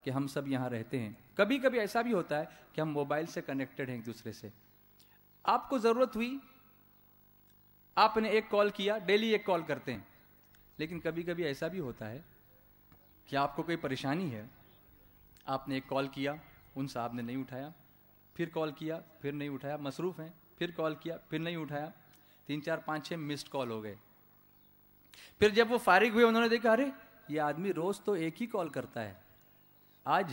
کہ ہم سب یہاں رہتے ہیں. کبھی کبھی ایسا بھی ہوتا ہے کہ ہم موبائل سے کنیکٹڈ ہیں ایک دوسرے سے. آپ کو ضرورت ہوئی, آپ نے ایک کال کیا, ڈیلی ایک کال کرتے ہیں, لیکن کبھی کبھی ایسا بھی ہوتا ہے کہ آپ کو کوئی پریشانی ہے, آپ نے ایک کال کیا, ان صاحب نے نہیں اٹھایا, پھر کال کیا, پھر نہیں اٹھایا, مصروف ہیں, پھر کال کیا, پھر نہیں اٹھایا, 3 4 5 6 مسڈ کال ہو گئے. پھر جب وہ فارغ ہوئے انہوں نے دیکھا ارے یہ آدمی روز تو ایک ہی کال کرتا ہے, آج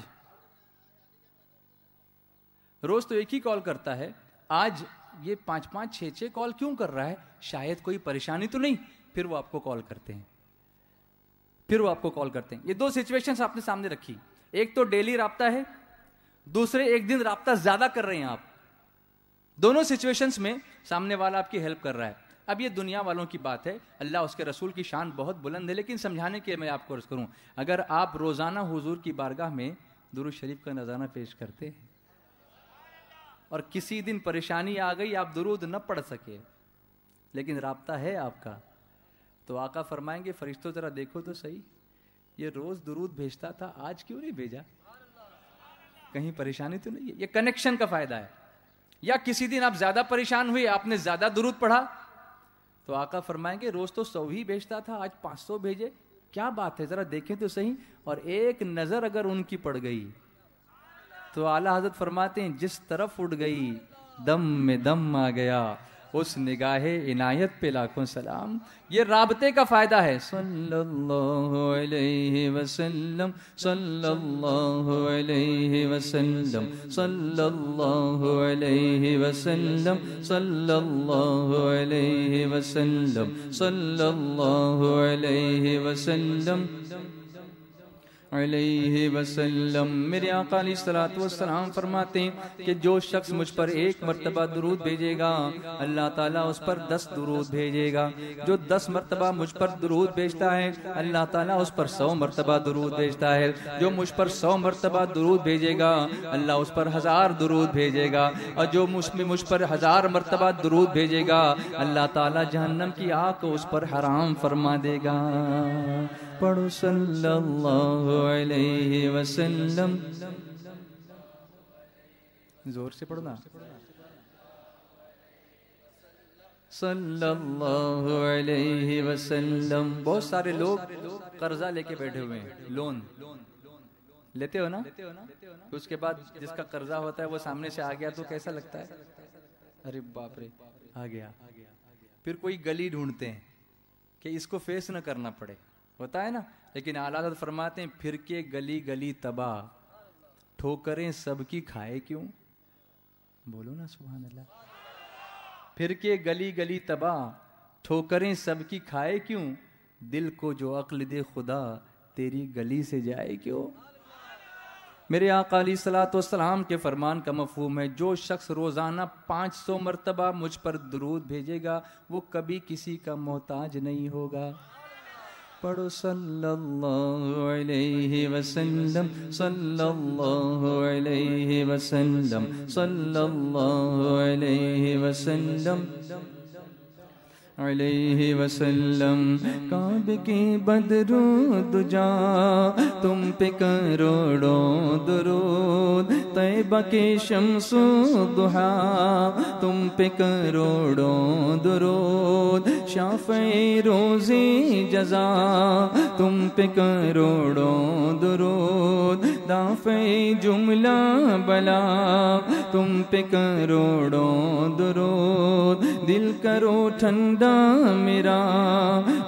روز تو ایک ہی کال کرتا ہے, آج یہ 5 5 6 6 کال کیوں کر رہا ہے, شاید کوئی پریشانی تو نہیں. پھر وہ آپ کو کال کرتے ہیں, یہ 2 سچویشنز آپ نے سامنے رکھی. ایک تو ڈیلی رابطہ ہے, دوسرے ایک دن رابطہ زیادہ کر رہے ہیں آپ. دونوں سچویشنز میں سامنے والا آپ کی ہیلپ کر رہا ہے. اب یہ دنیا والوں کی بات ہے, اللہ اس کے رسول کی شان بہت بلند ہے, لیکن سمجھانے کے میں آپ کو عرض کروں, اگر آپ روزانہ حضور کی بارگاہ میں درود شریف کا نذرانہ پیش کرتے ہیں اور کسی دن پریشانی آ گئی آپ درود نہ پڑھ سکے لیکن رابطہ ہے آپ کا, تو آقا فرمائیں گے فرشتوں ذرا دیکھو تو صحیح, یہ روز درود بھیجتا تھا, آج کیوں نہیں بھیجا, کہیں پریشانی تو نہیں ہے. یہ کنیکشن کا فائدہ ہے. یا کسی دن آپ زیادہ پریشان ہوئے, آپ نے زیادہ درود پڑھا, تو آقا فرمائیں گے روز تو 100 ہی بھیجتا تھا, آج 500 بھیجے, کیا بات ہے, ذرا دیکھیں تو صحیح. اور ایک نظر اگر ان کی پڑ گئی تو اعلیٰ حضرت فرماتے ہیں جس طرف اڑ گئی دم میں دم آ گیا, اس نگاہ عنایت پہ لاکھوں سلام. یہ رابطے کا فائدہ ہے. صلی اللہ علیہ وسلم, صلی اللہ علیہ وسلم, صلی اللہ علیہ وسلم, صلی اللہ علیہ وسلم, صلی اللہ علیہ وسلم علیہ وسلم. میرے آقا علیہ الصلوۃ والسلام فرماتے ہیں کہ جو شخص مجھ پر 1 مرتبہ درود بھیجے گا اللہ تعالیٰ اس پر 10 درود بھیجے گا. جو 10 مرتبہ مجھ پر درود بھیجتا ہے اللہ تعالیٰ اس پر 100 مرتبہ درود بھیجتا ہے. جو مجھ پر 100 مرتبہ درود بھیجے گا اللہ اس پر 1000 درود بھیجے گا. اور جو مجھ پر 1000 مرتبہ درود بھیجے گا اللہ تعالیٰ جہنم کی آگ کو اس پر حرام فرما دے گا. پڑھو صلی اللہ علیہ وسلم, زور سے پڑھنا, صلی اللہ علیہ وسلم. بہت سارے لوگ قرضہ لے کے بیٹھے ہوئے ہیں, لون لیتے ہو نا, اس کے بعد جس کا قرضہ ہوتا ہے وہ سامنے سے آ گیا تو کیسا لگتا ہے, ارے باپ رے آ گیا. پھر کوئی گلی ڈھونڈتے ہیں کہ اس کو فیس نہ کرنا پڑے, ہوتا ہے نا. لیکن اعلیٰ حضرت فرماتے ہیں پھر کے گلی گلی تباہ, ٹھوکریں سب کی کھائے کیوں, بولو نا سبحان اللہ. پھر کے گلی گلی تباہ, ٹھوکریں سب کی کھائے کیوں, دل کو جو عقل دے خدا تیری گلی سے جائے کیوں. میرے آقا علیہ الصلوۃ والسلام کے فرمان کا مفہوم ہے جو شخص روزانہ 500 مرتبہ مجھ پر درود بھیجے گا وہ کبھی کسی کا محتاج نہیں ہوگا. پڑھو صلی اللہ علیہ وسلم, صلی اللہ علیہ وسلم, صلی اللہ علیہ وسلم علیہ وسلم. کعبے کی بدرود جا تم پہ کروڑوں درود, طیبہ کے شمس و ضحیٰ تم پہ کروڑوں درود, شافعی روزی جزا تم پہ کروڑوں درود, دافعی جملہ بلا تم پہ کروڑوں درود. دل کرو ٹھنڈا میرا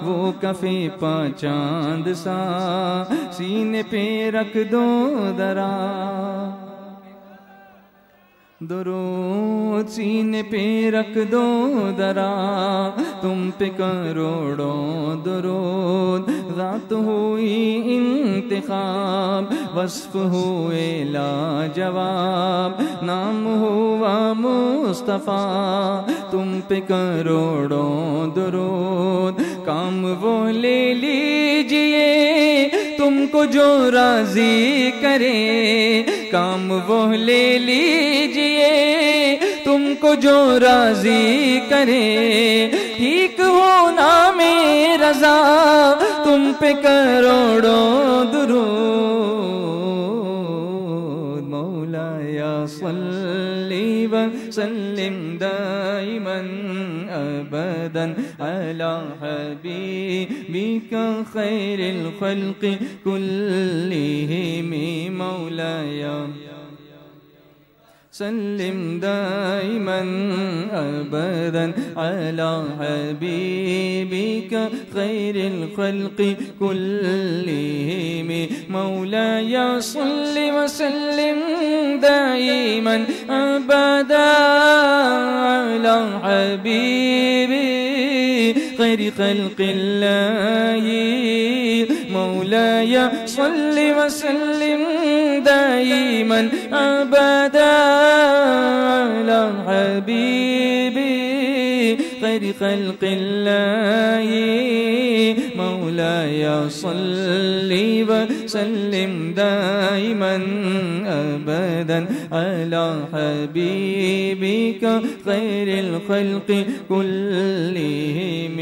وہ کفی پا چاند سا, سینے پہ رکھ دو درا درود, سینے پہ رکھ دو درا تم پہ کروڑوں درود. ذات ہوئی انتخاب وصف ہوئے لاجواب, نام ہوا مصطفیٰ تم پہ کروڑوں درود. کام وہ لے لیجئے تم کو جو راضی کرے, کام وہ لے لیجئے تم کو جو راضی کرے, ٹھیک ہونا میں رضا تم پہ کروڑوں درود. صل وسلم دائما أبدا على حبيبك خير الخلق كلهم مولاي سلم دائما أبدا على حبيبك خير الخلق كلهم مولاي صل وسلم دائما أبدا على حبيبي خير خلق الله مولاي صل وسلم دائما أبدا على حبيبي خير خلق الله مولاي صل وسلم دائما أبدا على حبيبك خير الخلق كلهم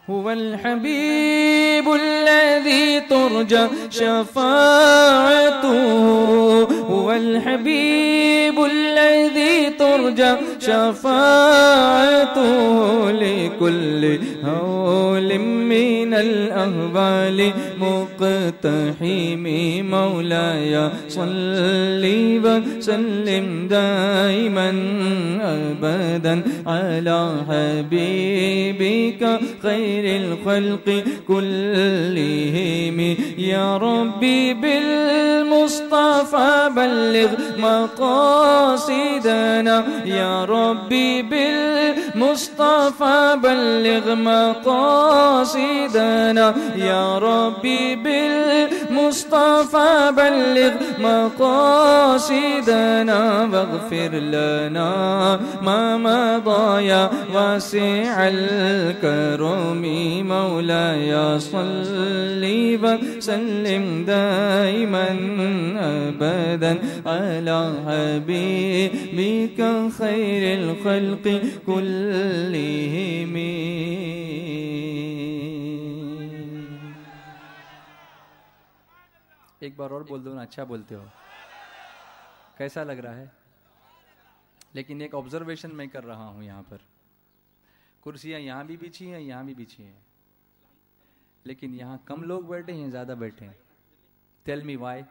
هو الحبيب الذي ترجى شفاعته هو الحبيب الذي ترجى شفاعته لكل هول من الأهوال مقتحم مولاي صل وسلم دائما أبدا على حبيبك خير الخلق كلهم يا ربي بالمصطفى بلغ مقاصدنا يا ربي بالمصطفى بلغ مقاصدنا يا ربي بالمصطفى بلغ مقاصدنا واغفر لنا ما مضى يا واسع الكرم مولاي صل وسلم دائما أبدا على حبيبك خير الخلق كلهم ایک بار اور بول دو نا اچھا بولتے ہو کیسا لگ رہا ہے لیکن ایک آبزرویشن میں کر رہا ہوں یہاں پر کرسیاں یہاں بھی بچھی ہیں یہاں بھی بچھی ہیں لیکن یہاں کم لوگ بیٹھے ہیں زیادہ بیٹھے ہیں ٹیل می وائی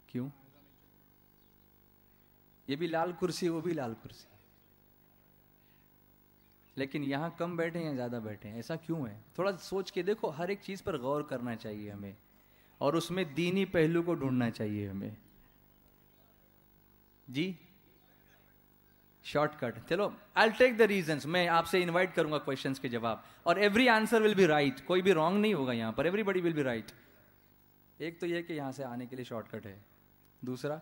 کیوں یہ بھی لال کرسی وہ بھی لال کرسی لیکن یہاں کم بیٹھے ہیں زیادہ بیٹھے ہیں ایسا کیوں ہے تھوڑا سوچ کے دیکھو ہر ایک چیز پر غور کرنا چاہیے ہمیں اور اس میں دینی پہلو کو ڈھونڈنا چاہیے ہمیں جی شارٹ کٹ چلو I'll take the reasons میں آپ سے انوائٹ کروں گا کوشچنس کے جواب اور every answer will be right کوئی بھی رانگ نہیں ہوگا یہاں پر everybody will be right ایک تو یہ کہ یہاں سے آنے کے لیے شارٹ کٹ ہے دوسرا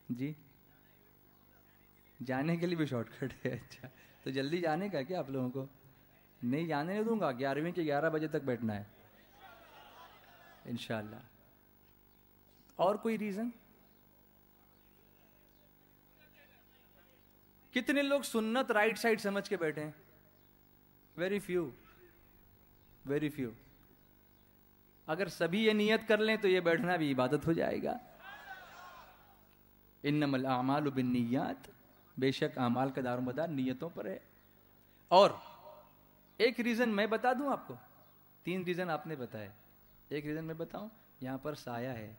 جی جانے کے لیے بھی شارٹ کٹ ہے اچھا تو جلدی جانے کا کیا آپ لوگوں کو نہیں جانے نہیں دوں گا 11ویں کے 11 بجے تک بیٹھنا ہے انشاءاللہ اور کوئی ریزن کتنے لوگ سنت رائٹ سائڈ سمجھ کے بیٹھے ہیں ویری فیو اگر سبھی یہ نیت کر لیں تو یہ بیٹھنا بھی عبادت ہو جائے گا انما الاعمال بالنیات بے شک اعمال کا دار و مدار نیتوں پر ہے اور ایک ریزن میں بتا دوں آپ کو 3 ریزن آپ نے بتائے ایک ریزن میں بتاؤں یہاں پر سایہ ہے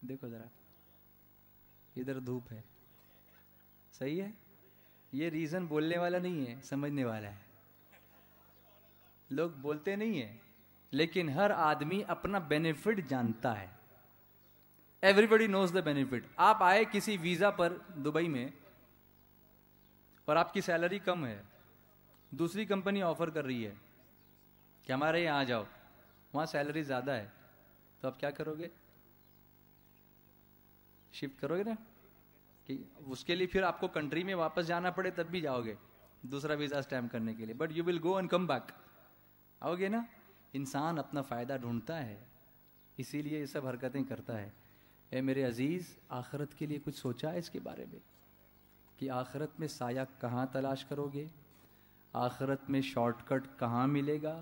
دیکھو ذرا ادھر دھوپ ہے صحیح ہے یہ ریزن بولنے والا نہیں ہے سمجھنے والا ہے لوگ بولتے نہیں ہیں لیکن ہر آدمی اپنا بینیفٹ جانتا ہے ایوری نوز دا بینیفٹ آپ آئے کسی ویزا پر دبئی میں اور آپ کی سیلری کم ہے دوسری کمپنی آفر کر رہی ہے کہ ہمارے یہاں آ جاؤ وہاں سیلری زیادہ ہے تو آپ کیا کرو گے شفٹ کرو گے نا کہ اس کے لیے پھر آپ کو کنٹری میں واپس جانا پڑے تب بھی جاؤ گے دوسرا ویزا اسٹیمپ کرنے کے لیے but you will go and come back آؤ گے نا انسان اپنا فائدہ ڈھونڈتا ہے اسی لیے یہ سب حرکتیں کرتا ہے اے میرے عزیز آخرت کے لیے کچھ سوچا ہے اس کے بارے میں کہ آخرت میں سایہ کہاں تلاش کرو گے آخرت میں شارٹ کٹ کہاں ملے گا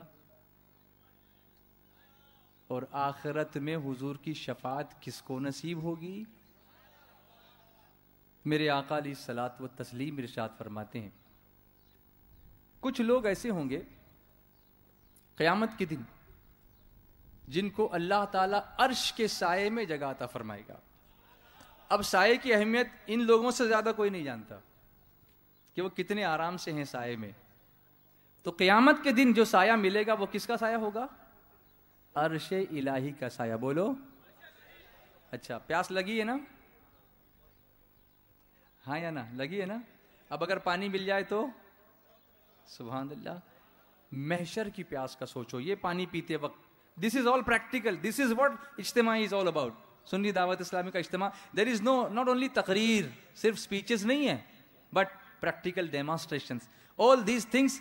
اور آخرت میں حضور کی شفاعت کس کو نصیب ہوگی؟ میرے آقا علیہ الصلوۃ والتسلیم ارشاد فرماتے ہیں کچھ لوگ ایسے ہوں گے قیامت کے دن جن کو اللہ تعالیٰ عرش کے سائے میں جگہ عطا فرمائے گا. اب سائے کی اہمیت ان لوگوں سے زیادہ کوئی نہیں جانتا کہ وہ کتنے آرام سے ہیں سائے میں. تو قیامت کے دن جو سایہ ملے گا وہ کس کا سایہ ہوگا؟ عرش الہی کا سایہ. بولو اچھا. پیاس لگی ہے نا؟ ہاں یا نا؟ لگی ہے نا؟ اب اگر پانی مل جائے تو سبحان اللہ. محشر کی پیاس کا سوچو. یہ پانی پیتے وقت دس از all practical. This is what اجتماع از آل اباؤٹ. سنی دعوت اسلامی کا اجتماع دیر از نو ناٹ اونلی تقریر, صرف اسپیچز نہیں ہیں but practical demonstrations. All these things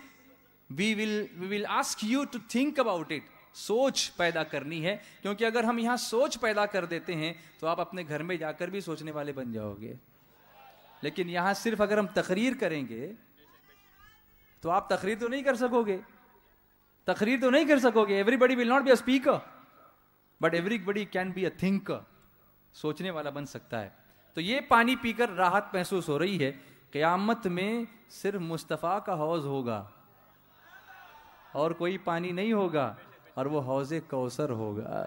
we will ask you to think about it. سوچ پیدا کرنی ہے, کیونکہ اگر ہم یہاں سوچ پیدا کر دیتے ہیں تو آپ اپنے گھر میں جا کر بھی سوچنے والے بن جاؤ گے. لیکن یہاں صرف اگر ہم تقریر کریں گے تو آپ تقریر تو نہیں کر سکو گے. تقریر تو نہیں کر سکو گے. Everybody will not be a speaker but everybody can be a thinker. سوچنے والا بن سکتا ہے. تو یہ پانی پی کر راحت محسوس ہو رہی ہے. قیامت میں صرف مصطفیٰ کا حوض ہوگا اور کوئی پانی نہیں ہوگا, اور وہ حوض کوثر ہوگا.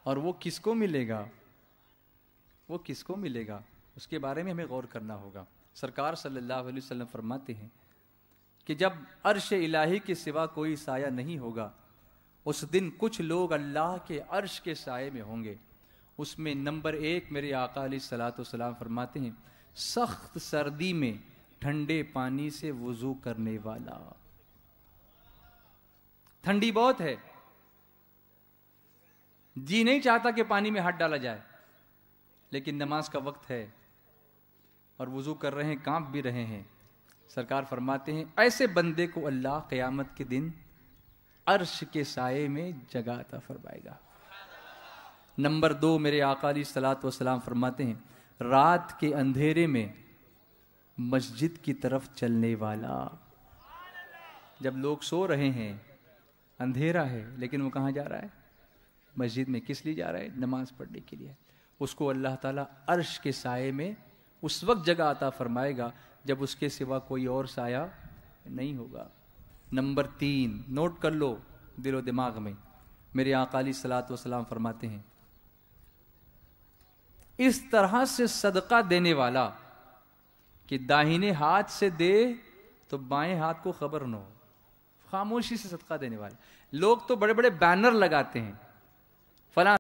اور وہ کس کو ملے گا؟ وہ کس کو ملے گا اس کے بارے میں ہمیں غور کرنا ہوگا. سرکار صلی اللہ علیہ وسلم فرماتے ہیں کہ جب عرش الہی کے سوا کوئی سایہ نہیں ہوگا اس دن کچھ لوگ اللہ کے عرش کے سائے میں ہوں گے. اس میں نمبر 1 میرے آقا علیہ الصلوۃ والسلام فرماتے ہیں سخت سردی میں ٹھنڈے پانی سے وضو کرنے والا. ٹھنڈی بہت ہے, جی نہیں چاہتا کہ پانی میں ہاتھ ڈالا جائے, لیکن نماز کا وقت ہے اور وضو کر رہے ہیں, کانپ بھی رہے ہیں. سرکار فرماتے ہیں ایسے بندے کو اللہ قیامت کے دن عرش کے سائے میں جگہ عطا فرمائے گا. نمبر 2 میرے آقا علیہ الصلوۃ والسلام فرماتے ہیں رات کے اندھیرے میں مسجد کی طرف چلنے والا. جب لوگ سو رہے ہیں, اندھیرا ہے, لیکن وہ کہاں جا رہا ہے؟ مسجد میں. کس لیے جا رہا ہے؟ نماز پڑھنے کے لیے. اس کو اللہ تعالیٰ عرش کے سائے میں اس وقت جگہ عطا فرمائے گا جب اس کے سوا کوئی اور سایہ نہیں ہوگا. نمبر 3 نوٹ کر لو دل و دماغ میں. میرے آقا علیہ الصلوۃ والسلام فرماتے ہیں اس طرح سے صدقہ دینے والا کہ داہنے ہاتھ سے دے تو بائیں ہاتھ کو خبر نہ ہو. خاموشی سے صدقہ دینے والے. لوگ تو بڑے بڑے بینر لگاتے ہیں